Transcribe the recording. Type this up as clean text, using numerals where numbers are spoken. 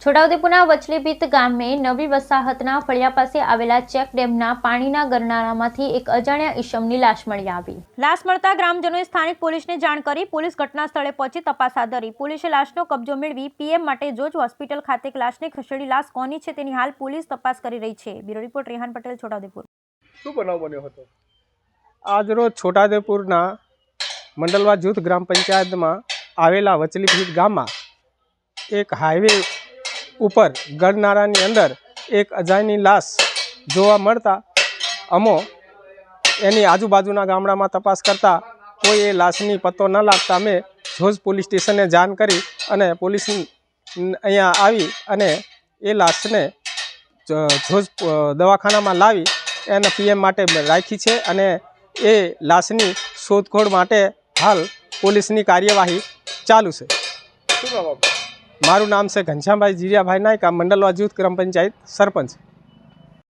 છોટાઉદેપુરના વચલીભીત ગામે નવી વસાહતના ફળિયા પાસે આવેલા ચેક ડેમના પાણીના ગરનાળામાંથી એક અજાણ્યા ઈસમની લાશ મળી આવી। લાશ મળતા ગ્રામજનોએ સ્થાનિક પોલીસને જાણ કરી પોલીસ ઘટના સ્થળે પહોંચી તપાસ હાથ ધરી। પોલીસે લાશનો કબજો મેળવી પીએમ માટે જોજ હોસ્પિટલ ખાતે લાશને ખસેડી લાશ કોની છે તેની હાલ પોલીસ તપાસ કરી રહી છે। Bureau report Rehan Patel, Chhota Udepur. શું બનાવ બન્યો હતો? આજરોજ છોટાઉદેપુરના મંડલવા જૂથ ગ્રામ પંચાયતમાં આવેલા વચલીભીત ગામમાં એક હાઈવે ઉપર ગરનાળાની અંદર એક અજાણ્યાની લાશ જોવા મળતા અમો એની આજુબાજુના ગામડામાં તપાસ કરતા કોઈ એ લાશની પત્તો ન લાગતા અમે જોજ પોલીસ સ્ટેશને જાણ કરી અને પોલીસ અહીંયા આવી અને એ લાશને જોજ દવાખાનામાં લાવી એને પીએમ માટે રાખી છે અને એ લાશની શોધખોળ માટે હાલ પોલીસની કાર્યવાહી ચાલુ છે। શું નામ આપનું? મારું નામ છે ઘનશ્યામભાઈ જીરિયાભાઈ નાયકા, મંડલવા જૂથ ગ્રામ પંચાયત સરપંચ।